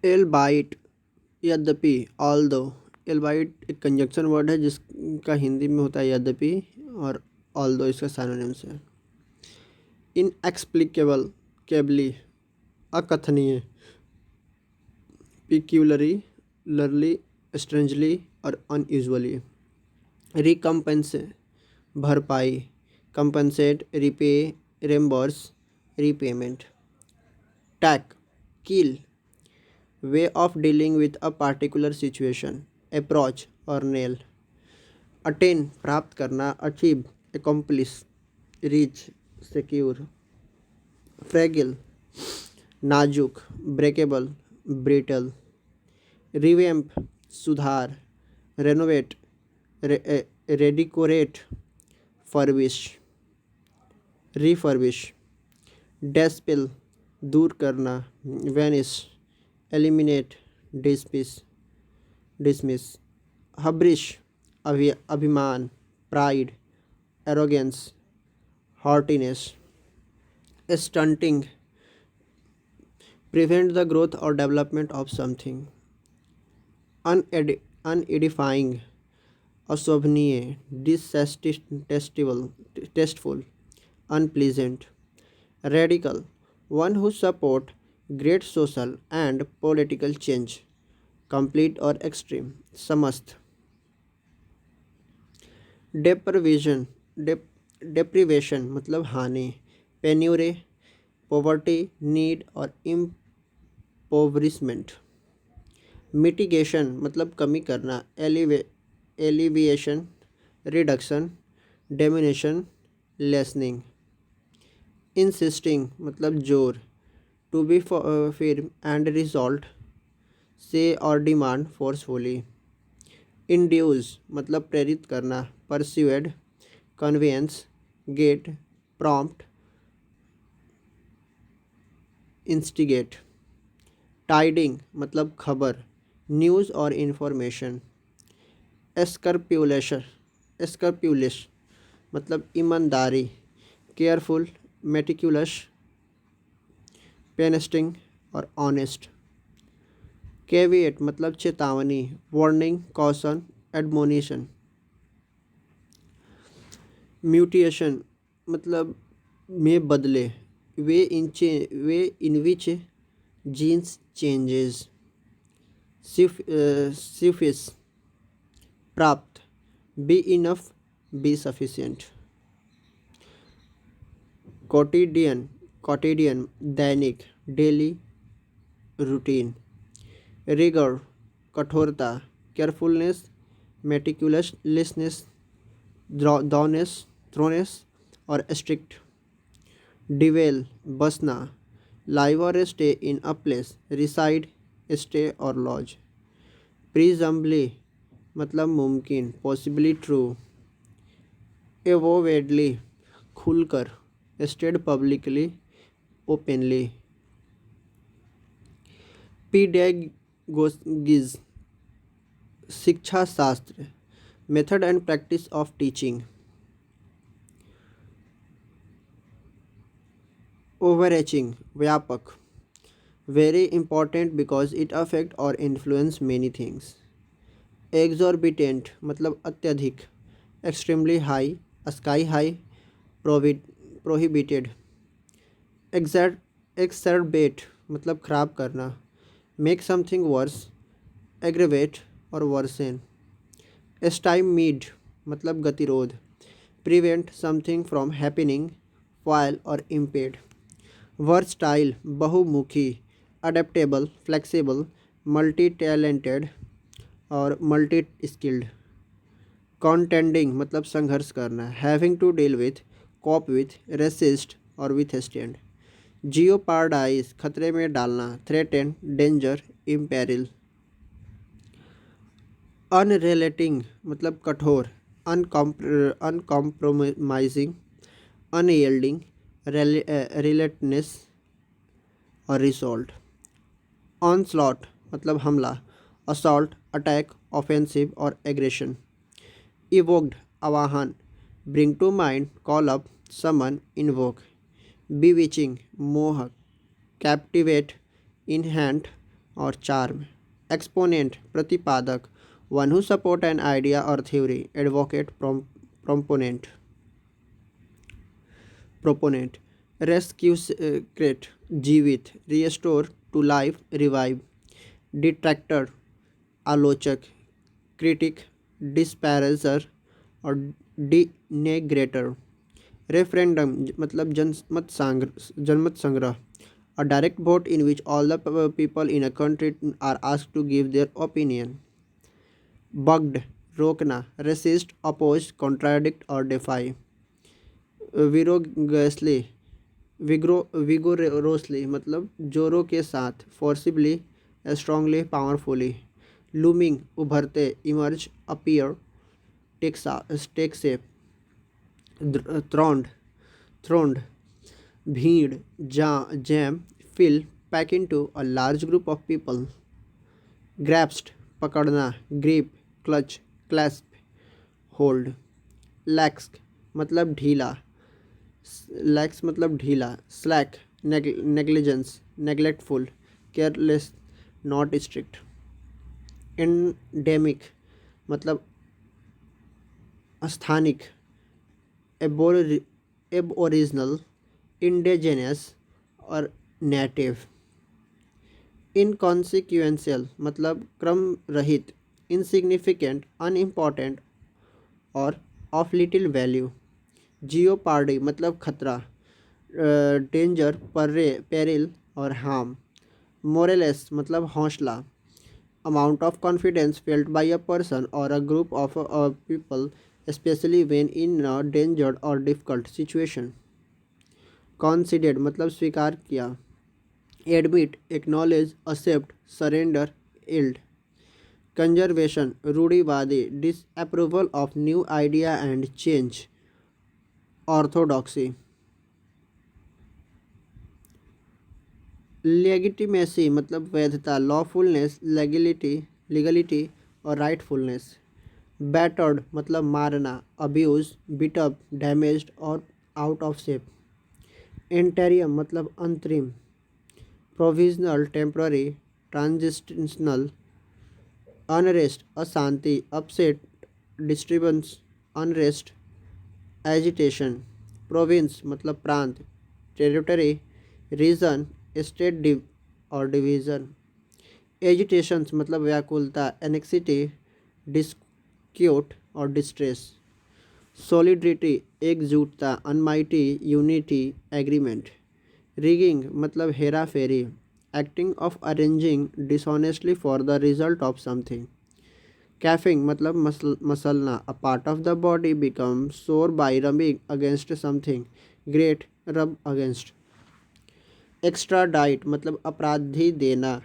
Albite यद्यपि although. Albite एक conjunction word है जिसका हिंदी में होता है यद्यपि, और ऑल्दो इसका सिनोनिम्स है। इनएक्सप्लिकेबल केबली अकथनीय, पिक्यूलरी लरली स्ट्रेंजली और अनयूजुअली। रिकम्पेंसे भरपाई, compensate repay reimburse repayment. Tackle, way of dealing with a particular situation, approach और नेल। अटेन प्राप्त करना, achieve accomplish reach secure. Fragile नाजुक, ब्रेकेबल ब्रिटल। रिवैम्प सुधार, renovate redecorate furbish refurbish. Dispel दूर करना, vanish eliminate dismiss. Hubris अभिमान, pride arrogance haughtiness. Stunting prevent the growth और development of something. Unedifying अशोभनीय, distasteful tasteful unpleasant. Radical one who support great social and political change, complete और extreme समस्त। Deprivation deprivation मतलब हानि, पेन्यूरे poverty need और इम्पोवरिशमेंट। Mitigation मतलब कमी करना, alleviation reduction diminution lessening. Insisting मतलब जोर, to be firm and resolute से और डिमांड फोर्सफुली। इंड्यूस मतलब प्रेरित करना, persuade convince get prompt instigate. Tiding मतलब खबर, न्यूज़ और इन्फॉर्मेशन। एस्कर्प्यूलिश मतलब ईमानदारी, केयरफुल मेटिकुलस पेनिस्टिंग और ऑनेस्ट। कैविएट मतलब चेतावनी, वार्निंग कॉशन एडमोनिशन। म्यूटेशन मतलब में बदले, वे इन विच जीन्स चेंजेस। सिफिस प्राप्त, be enough be sufficient. Quotidian दैनिक डेली रूटीन। रिगर कठोरता, केयरफुलनेस मेटिकुलसनेस थ्रोनेस और स्ट्रिक्ट। डिवेल बसना, लाइव और stay in a place, reside stay और लॉज। प्रीजम्बली मतलब मुमकिन, पॉसिबली ट्रू। एवोवेडली खुलकर, स्टेड पब्लिकली ओपनली। पीडेगोगिज शिक्षा शास्त्र, method and practice of teaching. Overarching व्यापक, very important because it affect और इन्फ्लुएंस मैनी थिंग्स। एग्जॉर्बिटेंट मतलब अत्यधिक, extremely high sky high prohibited. Exacerbate मतलब खराब करना, मेक समथिंग वर्स एग्रेवेट और वर्सेन। स्टाइमीड मतलब गतिरोध, prevent something from happening foil और इम्पेड। वर्सटाइल बहुमुखी, अडेप्टेबल फ्लेक्सिबल मल्टी टैलेंटेड और मल्टी स्किल्ड। कॉन्टेंडिंग मतलब संघर्ष करना, having to deal with cope with resist और विथ स्टैंड। जियोपार्डाइज खतरे में डालना, थ्रेटेन डेंजर इम्पेरिल। अनरिलेटिंग मतलब कठोर, अनकॉम्प्रोमाइजिंग अनयील्डिंग रिलेटनेस और रिसोल्ट। ऑनस्लॉट मतलब हमला, असॉल्ट अटैक ऑफेंसिव और एग्रेशन। इवोक्ड आवाहन, bring to mind call up summon invoke. Bewitching मोहक, कैप्टिवेट इनहैंट और चार्म। एक्सपोनेंट प्रतिपादक, one who support an idea और theory. Advocate proponent proponent resuscitate जीवित, restore to life revive. Detractor आलोचक, critic डिस्पैरेजर और डिनेग्रेटर। Referendum मतलब जनमत संग्रह, a direct vote in which all the people in a country are asked to give their opinion. Bugged रोकना, resist, oppose, contradict or defy. Vigorously vigorously मतलब जोरों के साथ, forcibly, strongly, powerfully. Looming उभरते, emerge, appear, take shape. Throned भीड़, jam, fill, pack into a large group of people. Grasped पकड़ना, grip, clutch, clasp, hold. Lax मतलब ढीला, slack, negligence, neglectful, careless, not strict. Endemic मतलब स्थानिक, aboriginal, indigenous और native. Inconsequential मतलब क्रम रहित, इनसिग्निफिकेंट, अनइम्पॉर्टेंट और ऑफ लिटिल वैल्यू। जियोपार्डी मतलब खतरा, डेंजर, पेरिल और हार्म। मोरलेस मतलब हौसला, amount of confidence felt by a person और a group of people especially when in a dangerous और डिफिकल्ट सिचुएशन। कॉन्सिडर्ड मतलब स्वीकार किया। Admit, acknowledge, accept, surrender, yield. Conservation रूढ़िवादी, disapproval of new idea and change. Orthodoxy. Legitimacy मतलब वैधता, lawfulness, legality और राइटफुलनेस। Battered मतलब मारना, अब्यूज, बीटअप, डैमेज्ड और आउट ऑफ शेप। इंटेरियम मतलब अंतरिम, प्रोविजनल, टेम्पररी, ट्रांजिशनल। अनरेस्ट अशांति, upset, disturbance, unrest, agitation. Province मतलब प्रांत, टेरिटरी, रीजन, स्टेट और डिवीज़न। एजिटेशंस मतलब व्याकुलता, एनेक्सिटी, डिस्क्यूट और डिस्ट्रेस। सॉलिडिटी एकजुटता, अनमाइटी, यूनिटी, एग्रीमेंट। रिगिंग मतलब हेरा फेरी, acting of arranging dishonestly for the result of something. Chafing मतलब मसलना, a part of the body become sore by rubbing against something, grate, rub against. Extradite मतलब अपराधी देना,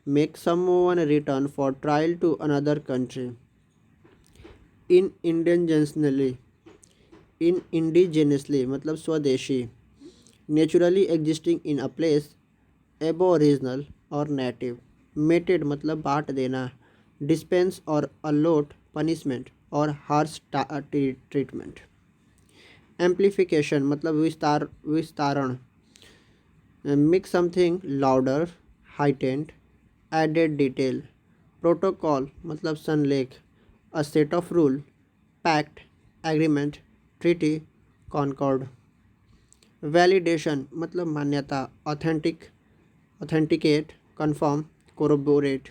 make someone return for trial to another country. Indigenously मतलब स्वदेशी, naturally existing in a place, aboriginal और native. Meted मतलब बांट देना, dispense और अलॉट पनिशमेंट और हार्श ट्रीटमेंट। एम्प्लीफिकेशन मतलब विस्तारण, make something louder, heightened, added detail. Protocol मतलब संलेख, a set of rule, pact, agreement, treaty, concord. Validation मतलब मान्यता, authenticate, confirm, corroborate.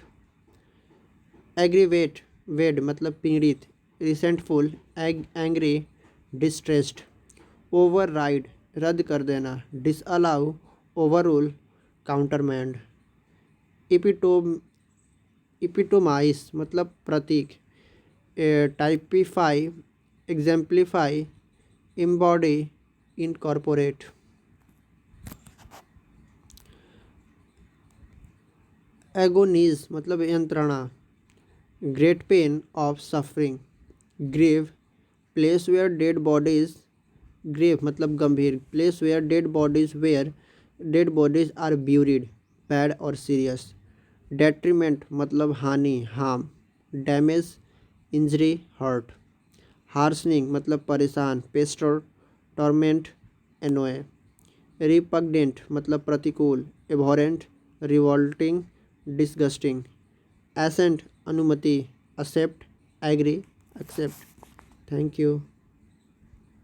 Aggrieved मतलब पीड़ित, रिसेंटफुल, एंग्री, डिस्ट्रेस्ड। ओवरराइड रद्द कर देना, डिसअलाउ, ओवररूल, काउंटरमैंड। इपिटोमाइज मतलब प्रतीक, typify, exemplify, embody, incorporate. Agonies मतलब यंत्रणा, great pain of suffering. Grave place where dead bodies, grave मतलब गंभीर, place where dead bodies are buried, bad और सीरियस। डेट्रीमेंट मतलब हानि, harm, damage, injury, hurt. Harassing मतलब परेशान, पेस्टर, टॉर्मेंट, एनोए। रिपग्नेंट मतलब प्रतिकूल, एबहॉरेंट, रिवॉल्टिंग, disgusting. Assent, अनुमति, accept, agree, accept. Thank you.